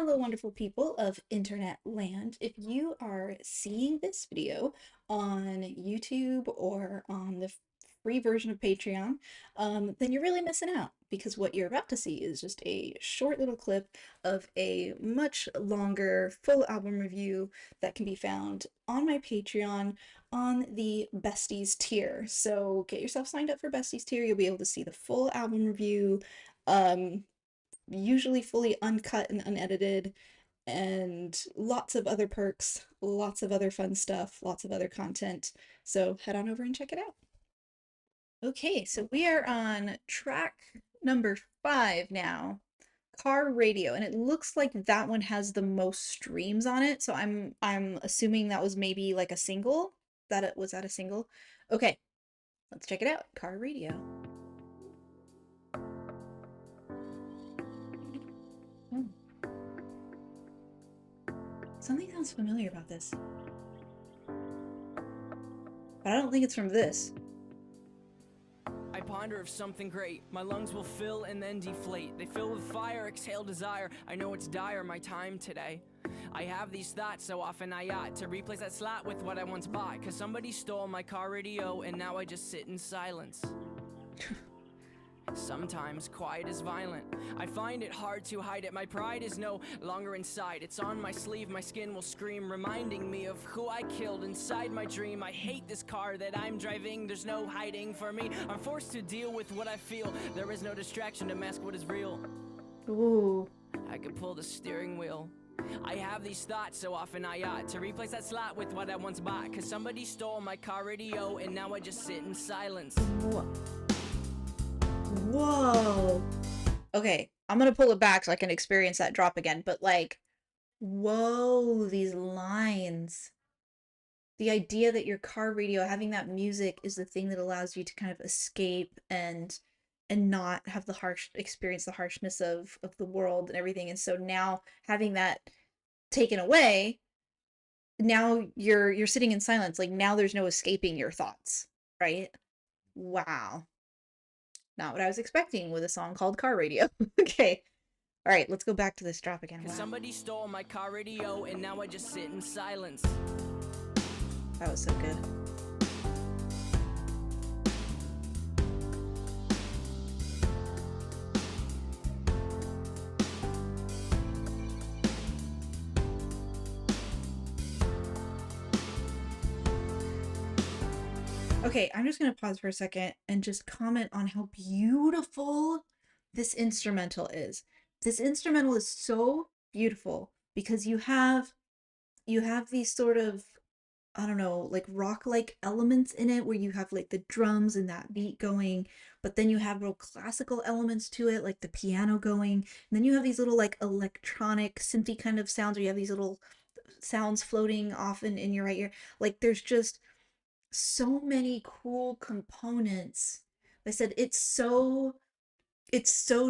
Hello, wonderful people of internet land. If you are seeing this video on YouTube or on the free version of Patreon, then you're really missing out because what you're about to see is just a short little clip of a much longer full album review that can be found on my Patreon on the Besties tier. So get yourself signed up for Besties tier. You'll be able to see the full album review. Usually fully uncut and unedited, and lots of other perks, lots of other fun stuff, lots of other content. So head on over and check it out. Okay, so we are on track number 5 now, Car Radio, and it looks like that one has the most streams on it. So I'm assuming that was maybe like a single. That it was that a single? Okay, let's check it out. Car Radio. Hmm. Something sounds familiar about this, but I don't think it's from this. I ponder of something great. My lungs will fill and then deflate. They fill with fire, exhale desire. I know it's dire, my time today. I have these thoughts so often I ought to replace that slot with what I once bought. Cause somebody stole my car radio and now I just sit in silence. Sometimes quiet is violent. I find it hard to hide it. My pride is no longer inside. It's on my sleeve, my skin will scream, reminding me of who I killed inside my dream. I hate this car that I'm driving. There's no hiding for me. I'm forced to deal with what I feel. There is no distraction to mask what is real. Ooh. I could pull the steering wheel. I have these thoughts so often I ought to replace that slot with what I once bought. Cause somebody stole my car radio and now I just sit in silence. Whoa. Okay, I'm gonna pull it back so I can experience that drop again, but like, whoa, these lines. The idea that your car radio, having that music, is the thing that allows you to kind of escape and not have the experience the harshness of the world and everything. And so now having that taken away, now you're sitting in silence. Like now there's no escaping your thoughts, right? Wow. Not what I was expecting with a song called Car Radio. Okay. All right, let's go back to this drop again. Wow. Somebody stole my car radio and now I just sit in silence. That was so good. Okay, I'm just going to pause for a second and just comment on how beautiful this instrumental is. This instrumental is so beautiful because you have these sort of, I don't know, like rock-like elements in it where you have like the drums and that beat going, but then you have real classical elements to it, like the piano going, and then you have these little like electronic synthy kind of sounds where you have these little sounds floating off in your right ear. Like there's just so many cool components. Like I said, it's so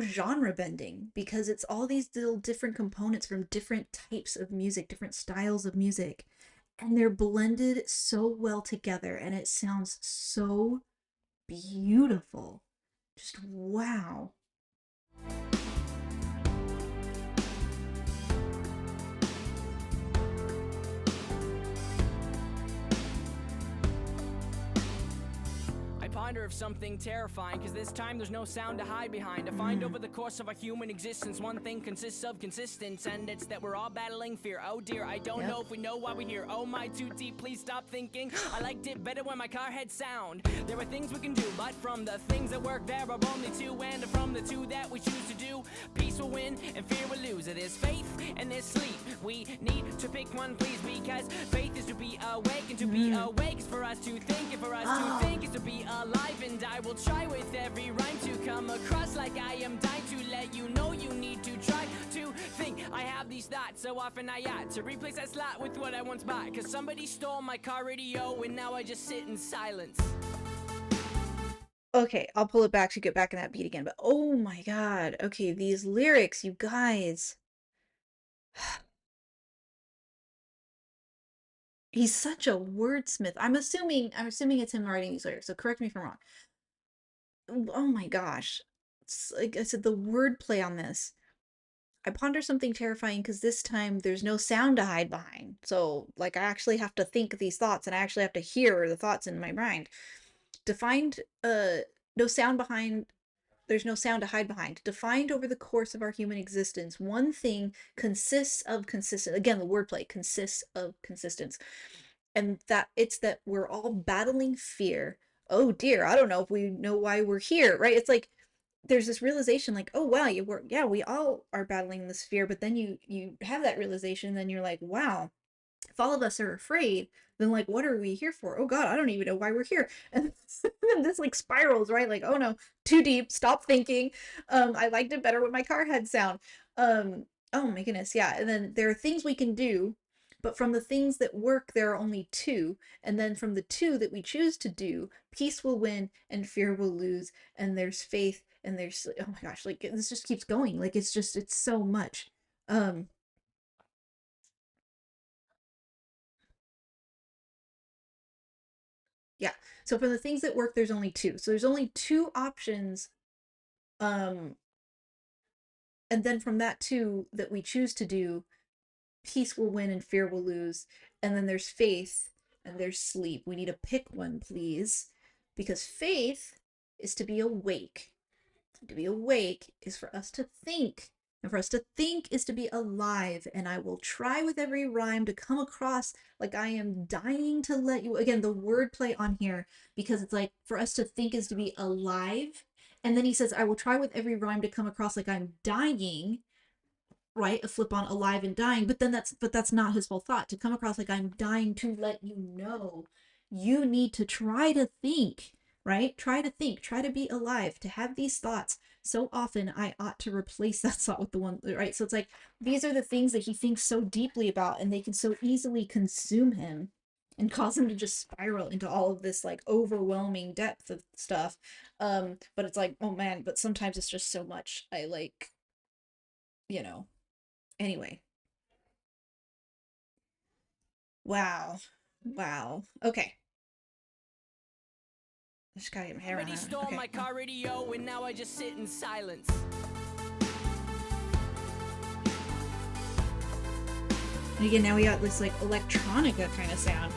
genre bending because it's all these little different components from different types of music, different styles of music, and they're blended so well together and it sounds so beautiful. Just wow. Of something terrifying, cause this time there's no sound to hide behind. I find over the course of our human existence one thing consists of consistence, and it's that we're all battling fear. Oh dear, I don't know if we know why we're here. Oh my, too deep, please stop thinking. I liked it better when my car had sound. There are things we can do, but from the things that work there are only two, and from the two that we choose to do, peace will win and fear will lose. There's faith and there's sleep. We need to pick one, please, because faith is to be awake, and to be awake is for us to think, and for us to think is to be alive. And I will try with every rhyme to come across like I am dying to let you know you need to try to think. I have these thoughts so often I ought to replace that slot with what I once bought. Cause somebody stole my car radio and now I just sit in silence. Okay, I'll pull it back to get back in that beat again, but oh my god. Okay, these lyrics, you guys. He's such a wordsmith. I'm assuming it's him writing these lyrics, so correct me if I'm wrong. Oh my gosh. It's, like I said, the wordplay on this. I ponder something terrifying because this time there's no sound to hide behind. So, like, I actually have to think these thoughts and I actually have to hear the thoughts in my mind. Defined, no sound behind, there's no sound to hide behind. Defined over the course of our human existence, one thing consists of consistent, again, the wordplay consists of consistence. And that it's that we're all battling fear. Oh dear, I don't know if we know why we're here, right? It's like there's this realization like, oh wow, yeah, we all are battling this fear, but then you have that realization, then you're like, wow, if all of us are afraid, then like what are we here for? Oh god, I don't even know why we're here. And then this like spirals, right? Like, oh no, too deep, stop thinking. I liked it better with my car head sound. Oh my goodness, yeah. And then there are things we can do, but from the things that work there are only two, and then from the two that we choose to do, peace will win and fear will lose, and there's faith and there's, oh my gosh, like this just keeps going. Like it's so much. um Yeah. So for the things that work, there's only two. So there's only two options. Um, and then from that two that we choose to do, peace will win and fear will lose. And then there's faith and there's sleep. We need to pick one, please. Because faith is to be awake. To be awake is for us to think. And for us to think is to be alive. And I will try with every rhyme to come across like I am dying to let you. Again, the wordplay on here, because it's like for us to think is to be alive. And then he says, I will try with every rhyme to come across like I'm dying, right? A flip on alive and dying, but then that's not his whole thought. To come across like I'm dying to let you know, you need to try to think, right? Try to think, try to be alive, to have these thoughts. So often I ought to replace that thought with the one, right? So it's like these are the things that he thinks so deeply about, and they can so easily consume him and cause him to just spiral into all of this like overwhelming depth of stuff. But it's like, oh man, but sometimes it's just so much. I like, you know, anyway. Wow. Wow. Okay. I just gotta get my hair around Somebody that. stole Okay. my car radio and now I just sit in silence. And again, now we got this like electronica kind of sound.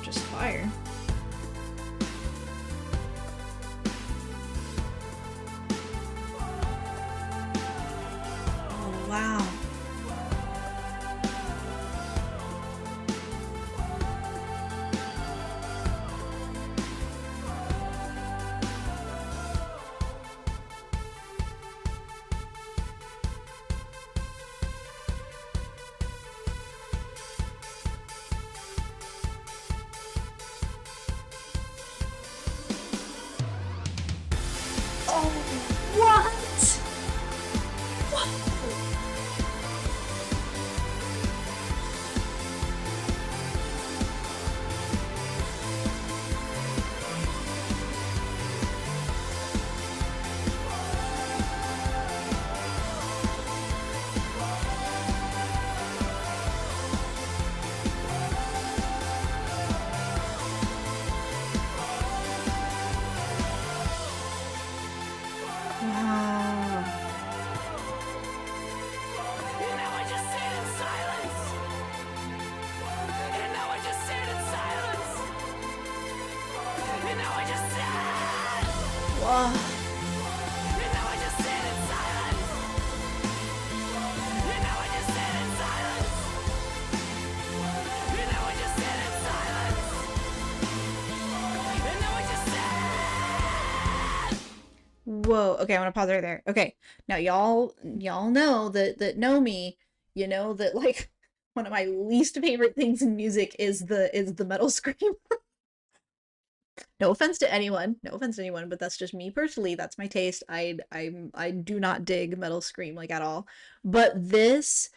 Just fire. Oh, wow. Oh, what? What? Wow. And now I just sit in silence. And now I just sit in silence. And now I just sit. Wow. And now I just sit in silence. And now I just sit in silence. And now I just sit in silence. And now I just sit. Whoa. Okay, I'm gonna pause right there. Okay. Now y'all know that know me, you know that like one of my least favorite things in music is the metal scream. No offense to anyone, no offense to anyone, but that's just me personally. That's my taste. I do not dig metal scream like at all. But this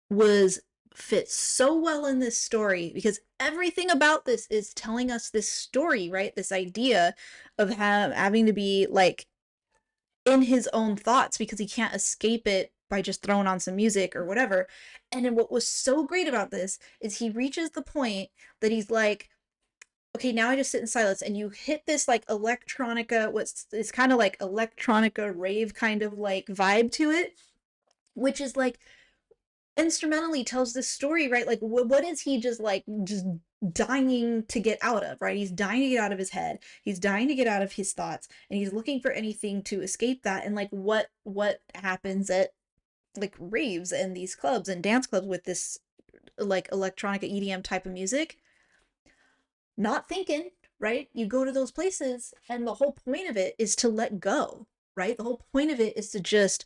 was fits so well in this story because everything about this is telling us this story, right? This idea of having to be like in his own thoughts because he can't escape it by just throwing on some music or whatever. And then what was so great about this is he reaches the point that he's like, okay, now I just sit in silence, and you hit this like electronica, what's it's kind of like electronica rave kind of like vibe to it, which is like instrumentally tells this story, right? Like what is he just dying to get out of, right? He's dying to get out of his head. He's dying to get out of his thoughts, and he's looking for anything to escape that. And like what happens at like raves and these clubs and dance clubs with this like electronic EDM type of music? Not thinking, right? You go to those places, and the whole point of it is to let go, right? The whole point of it is to just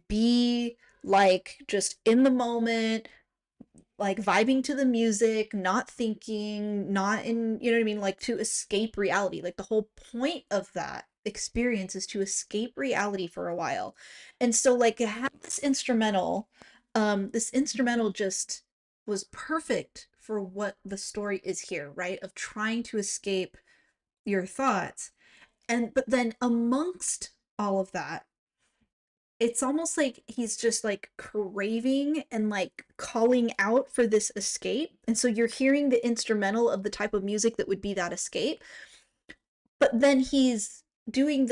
be like just in the moment, like vibing to the music, not thinking, not in, you know what I mean? Like to escape reality. Like the whole point of that experience is to escape reality for a while. And so like to have this instrumental just was perfect for what the story is here, right? Of trying to escape your thoughts. And but then amongst all of that, it's almost like he's just like craving and like calling out for this escape. And so you're hearing the instrumental of the type of music that would be that escape. But then he's doing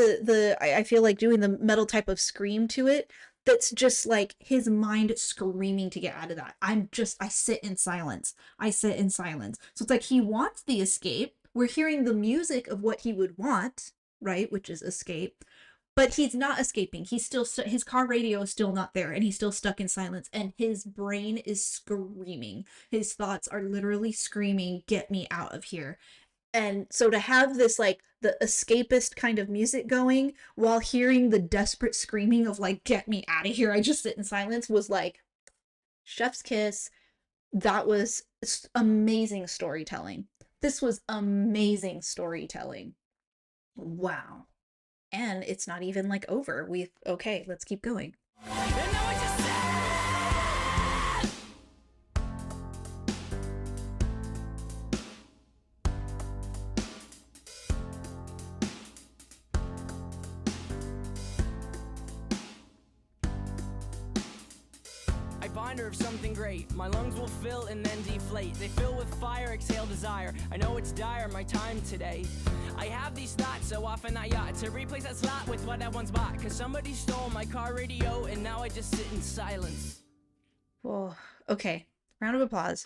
I feel like doing the metal type of scream to it that's just like his mind screaming to get out of that. I sit in silence. I sit in silence. So it's like he wants the escape. We're hearing the music of what he would want, right? Which is escape, but he's not escaping. He's still his car radio is still not there, and he's still stuck in silence, and his brain is screaming. His thoughts are literally screaming, get me out of here. And so to have this like the escapist kind of music going while hearing the desperate screaming of like get me out of here, I just sit in silence, was like chef's kiss. That was amazing storytelling. This was amazing storytelling. Wow. And it's not even like over. We've okay, let's keep going. I bind her of something great. My lungs will fill and then deflate. They fill with fire, exhale desire. I know it's dire, my time today. I have these thoughts so often I ought to replace that slot with what I once bought. Cause somebody stole my car radio and now I just sit in silence. Whoa. Okay. Round of applause.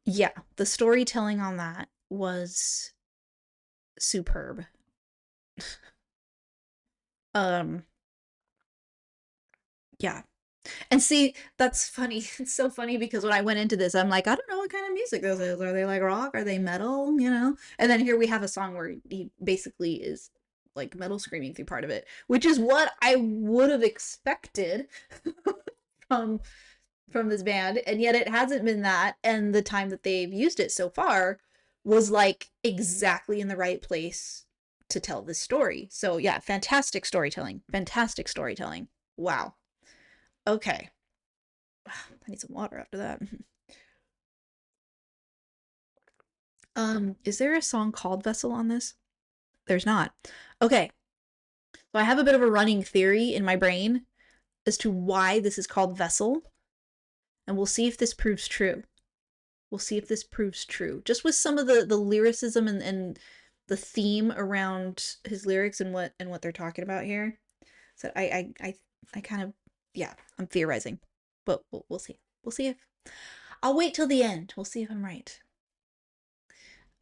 Yeah, the storytelling on that was superb. um yeah. And see, that's funny. It's so funny because when I went into this, I'm like, I don't know what kind of music this is. Are they like rock? Are they metal? You know? And then here we have a song where he basically is like metal screaming through part of it, which is what I would have expected from this band. And yet it hasn't been that. And the time that they've used it so far was like exactly in the right place to tell this story. So yeah, fantastic storytelling. Fantastic storytelling. Wow. Okay. I need some water after that. Is there a song called Vessel on this? There's not. Okay. So I have a bit of a running theory in my brain as to why this is called Vessel, and we'll see if this proves true. We'll see if this proves true. Just with some of the lyricism and the theme around his lyrics and what they're talking about here. So I kind of, yeah, I'm theorizing, but we'll see. We'll see if I'll wait till the end. We'll see if I'm right.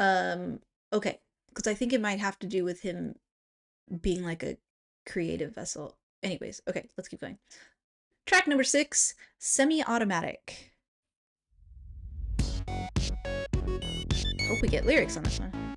Okay, because I think it might have to do with him being like a creative vessel. Anyways, okay, let's keep going. Track number 6, Semi-Automatic. Hope we get lyrics on this one.